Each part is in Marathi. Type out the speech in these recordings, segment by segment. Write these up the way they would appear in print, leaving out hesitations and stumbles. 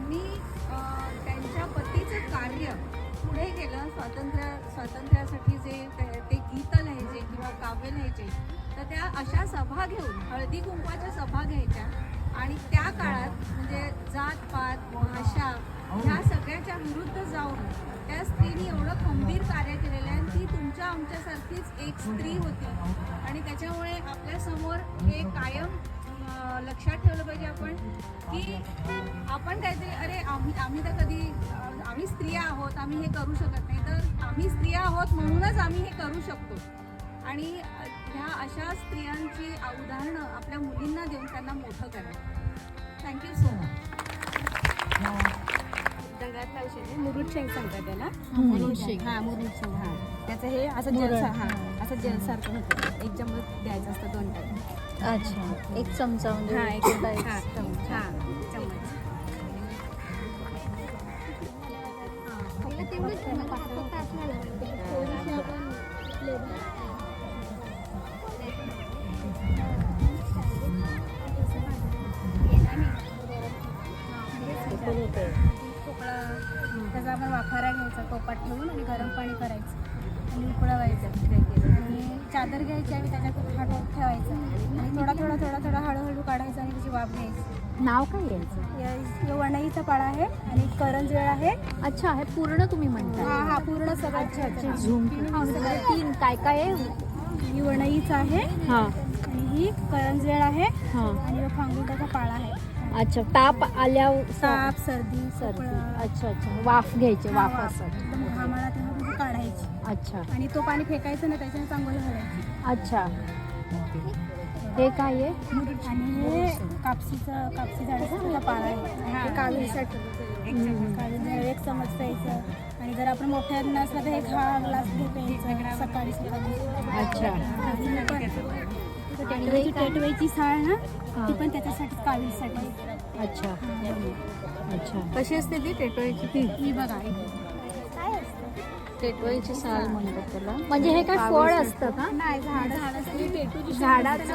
त्यांनी त्यांच्या पतीचं कार्य पुढे केलं. स्वातंत्र्यासाठी जे ते गीतं लिहायचे किंवा काव्य लिहायचे, तर त्या अशा सभा घेऊन हळदी कुंकवाच्या सभा घ्यायच्या आणि त्या काळात म्हणजे जातपात भाषा ह्या सगळ्याच्या विरुद्ध जाऊन त्या स्त्रीनी एवढं खंबीर कार्य केलेलं आहे. ती तुमच्या आमच्यासारखीच एक स्त्री होती आणि त्याच्यामुळे आपल्यासमोर हे कायम लक्षात ठेवलं पाहिजे आपण की आपण काहीतरी अरे आम्ही तर कधी आम्ही स्त्रिया आहोत, आम्ही हे करू शकत नाही, तर आम्ही स्त्रिया आहोत म्हणूनच आम्ही हे करू शकतो. आणि ह्या अशा स्त्रियांची उदाहरणं आपल्या मुलींना देऊन त्यांना मोठं करा. Thank you so much. दंगातला विषय मुरुड शेंग सांगतात त्याला. मुरुड शेंग. हां, मुरुड शेंग. हां, त्याचं हे असं असं जेलसारखं होतं. एक चम्मच द्यायचं असतं 2 टाइम. अच्छा, एक चमचा म्हणजे हां, एक चम्मच. हां, चम्मच. पोकळा त्याचा आपण वाफारा घ्यायचा टोपात ठेवून आणि गरम पाणी करायचं आणि उकळवायचं आणि चादर घ्यायची आणि त्याच्यात हा टोप ठेवायचा आणि थोडा हळूहळू काढायचा आणि त्याची वाफ घ्यायची. नाव काय यायचं? वणईचा पाळा आहे आणि करंजवेळ आहे. अच्छा, हे पूर्ण तुम्ही म्हणता? हा पूर्ण सगळं. अच्छा, झूम 3 काय काय आहे? ही वणईचा आहे हां, आणि ही करंजवेळ आहे हां. आणि हा फांगुटाचा पाळा आहे. अच्छा, ताप आल्यावर ताप सर्दी. अच्छा अच्छा, वाफ घ्यायची, वाफ असं. एकदम घामाला तेव्हा काढायची. अच्छा आणि तो पाणी फेकायचं ना, त्याच्याने चांगलं घालायची. अच्छा. हे काय आहे? आणि हे कापसी झाडाचा पाळा आहे. हे कावीसाठी एक चमच प्यायचं आणि जर आपण मोठ्यांना असलं तर एक हा ग्लास प्यायचं सकाळी. अच्छा. टेटवेची साळ ना, ती पण त्याच्यासाठी कावीसाठी. अच्छा अच्छा. कशी असते ती टेटवायची? ही बघा टेटवाईची साल म्हणतात त्याला. म्हणजे हे काय फळ असतं का? नाही, झाडाचं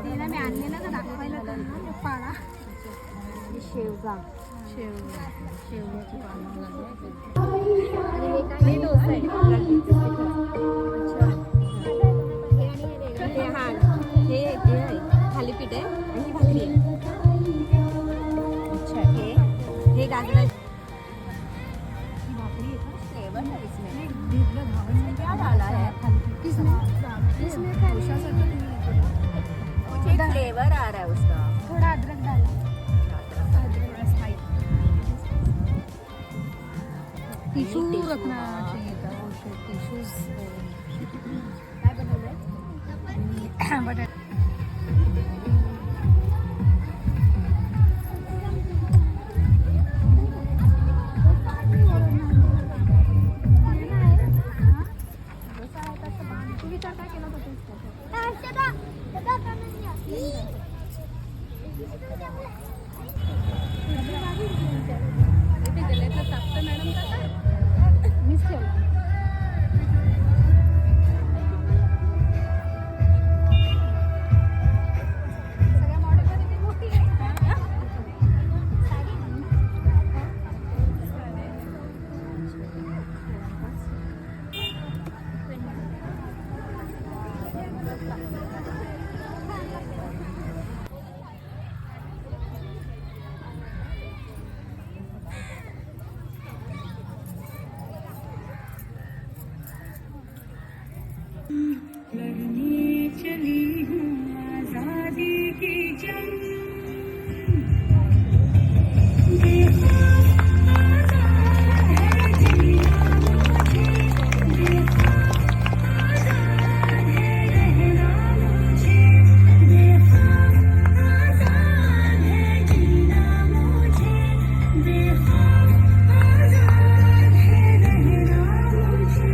तिला मी आणलेलं का दाखवायला पाळा. शेवगा. शेवग्याची पानं. हे डोसा आहे. हे आहे थालीपीठ आहे आणि ही भाकरी आहे. अच्छा. हे गाजराची भाकरी आहे का? फ्लेवर है इसमें. क्या डाला है इसमें फ्लेवर आ रहा है उसका. थोड़ा अदरक डाला. टिशू रखना चाहिए था. टिशूज काय बनवलंय? बटाटे. लड़ने चली हूँ आजादी की जंग. देखो आजाद है जीना मुझे. देखो आजाद है रहना मुझे. देखो आजाद है जीना मुझे. देखो आजाद है रहना मुझे.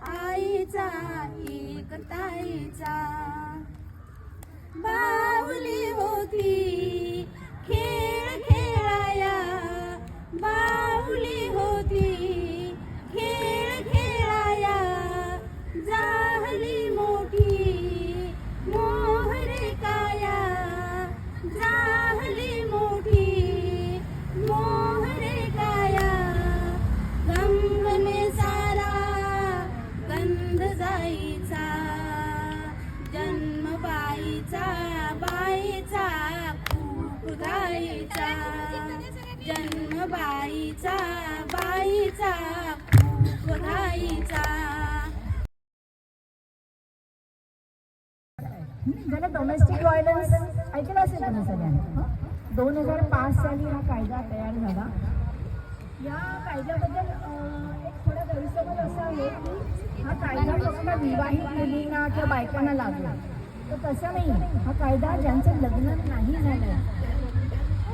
आईचा एक ताईचा बाहुली होती खेळ खेळाया. बाहुली होती खेळ खेळ बाईचा बाईचा घाईचा. ज्याला डोमेस्टिक व्हायलन्स ऐकलं असेल तुम्ही सगळ्यांनी. 2005 साली हा कायदा तयार झाला. या कायद्याबद्दल एक थोडा गैरसमज असा आहे की हा कायदा फक्त विवाहित मुलींना किंवा बायकांना लागला, तर तसं नाही. हा कायदा ज्यांचं लग्न नाही झालं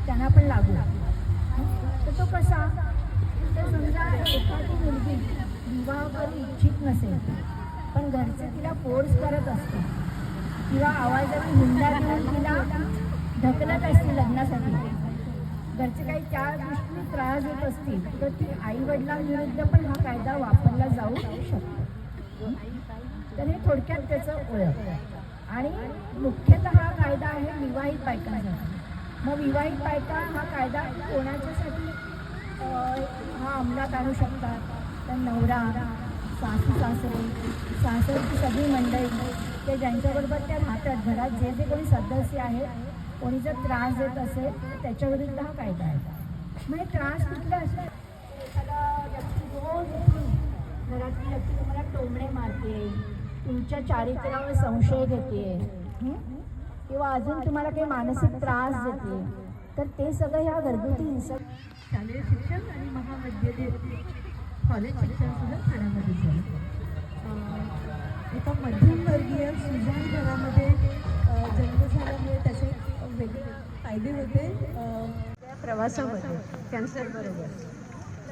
त्यांना पण लागू. तर तो कसा, तर समजा एखादी मुलगी विवाह करू इच्छित नसेल पण घरचे तिला फोर्स करत असते किंवा आवाजाने हुंडा देऊन तिला ढकलत असते लग्नासाठी, घरचे काही त्या दृष्टीने त्रास देत असतील, तर ती आई वडिलांविरुद्ध पण हा कायदा वापरला जाऊ शकतो. तर हे थोडक्यात त्याचं ओळख. आणि मुख्यतः हा कायदा आहे विवाहित बायकांसाठी. मग विवाहित बायका हा कायदा कोणाच्यासाठी हा अंमलात आणू शकतात, तर नवरा, सासू सासरे, सासरची सगळी मंडळी, ते ज्यांच्याबरोबर त्या राहतात, घरात जे जे कोणी सदस्य आहेत, कोणी जर त्रास देत असेल तर त्याच्याविरुद्ध हा कायदा आहे. म्हणजे त्रास कुठला असतो, एखादा व्यक्ती रोज उठून घरातली व्यक्ती तुम्हाला टोमणे मारते, तुमच्या चारित्र्यावर संशय घेते किंवा अजून तुम्हाला काही मानसिक त्रास देते, तर ते सगळं ह्या घरगुती हिंसक. शालेय शिक्षण आणि महाविद्यालय कॉलेज शिक्षण सुद्धा ठाण्यामध्ये झालं. एका मध्यमवर्गीय सुजाण घरामध्ये जन्म झाल्यामुळे त्याचे वेगळे फायदे होते प्रवासामध्ये कॅन्सर बरोबर.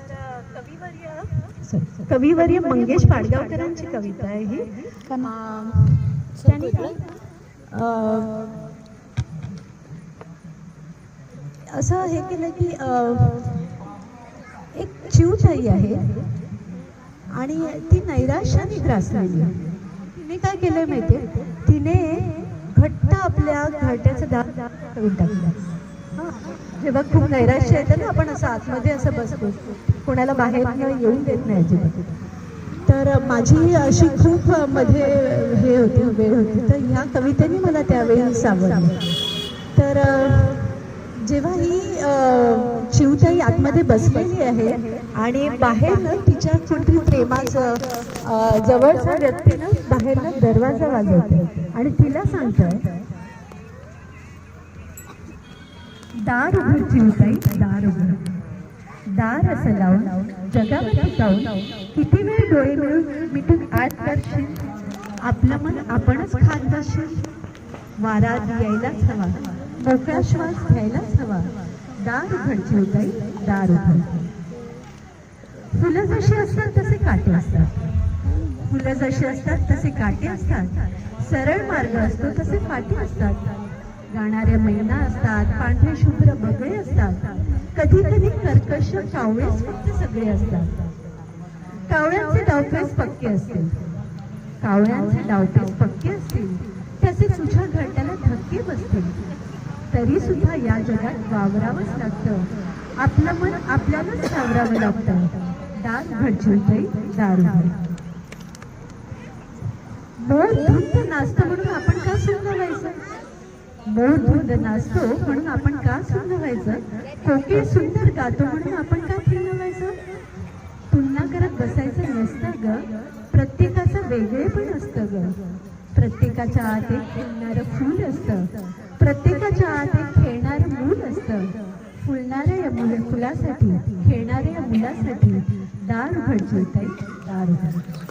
तर कविवर्य मंगेश पाडगावकरांची कविता आहे ही. त्यांनी असं हे केलं की एक चिवताई आहे आणि ती नैराश्याने ग्रासलेली. तिने काय केलंय माहितीये, तिने घट्ट आपल्या घरट्याचं दार करून टाकलं. जेव्हा खूप नैराश्य येतं ना, आपण असं आतमध्ये असं बसतो, कोणाला बाहेर येऊन देत नाही अजिबात. तर माझी अशी खूप मध्ये हे होती, वेळ होती, तर ह्या कवितेने मला त्यावेळी सावरलं. तर जेव्हा ही चिवताई आतमध्ये बसलेली आहे आणि बाहेरनं तिच्या कुठली प्रेमाचं जवळचा व्यक्तीनं बाहेरनं दरवाजा वाजवते आणि तिला सांगतोय, दार उघड चिवताई, दार उघड. दार असं लावून जगामध्ये जाऊन किती वेळ डोळे मिटून आत करशील, आपलं मन आपणच खात बसशील. वारा यायलाच हवा, मोकळा श्वास घ्यायलाच हवा. दार उघड चिवताई, दार उघड. फुलं जशी असतात तसे काटे असतात, फुलं जशी असतात तसे काटे असतात. सरळ मार्ग असतो तसे फाटे असतात. गाणाऱ्या मैना असतात, पांढरे शुभ्र बगळे असतात. कधी कधी कर्कश कावळेच फक्त सगळे असतात. कावळ्यांचे डावपेच पक्के असतील, कावळ्यांचे डावपेच पक्के असतील, त्याचे तुझ्या घरट्याला धक्के बसतील. तरी सुद्धा या जगात वावरावंच लागतं, आपलं मन आपल्यालाच सावरावं लागतं. दार उघड चिवताई, दार उघड. मोर धुंद नाचतो म्हणून आपण का सुंदवायचं, मोर धुंद नाचतो म्हणून आपण का सुंदवायचं. कोकिळ सुंदर गातो म्हणून आपण का थिरवायचं. तुलना करत बसायचं नसतं ग, प्रत्येकाचं वेगळे पण असतं ग. प्रत्येकाच्या आत एक फुलणारं फूल असतं, प्रत्येकाच्या आत एक खेळणारं मूल असतं. फुलणाऱ्या या फुलासाठी, खेळणाऱ्या या मुलासाठी दार उघड चिवताई, दार उघड.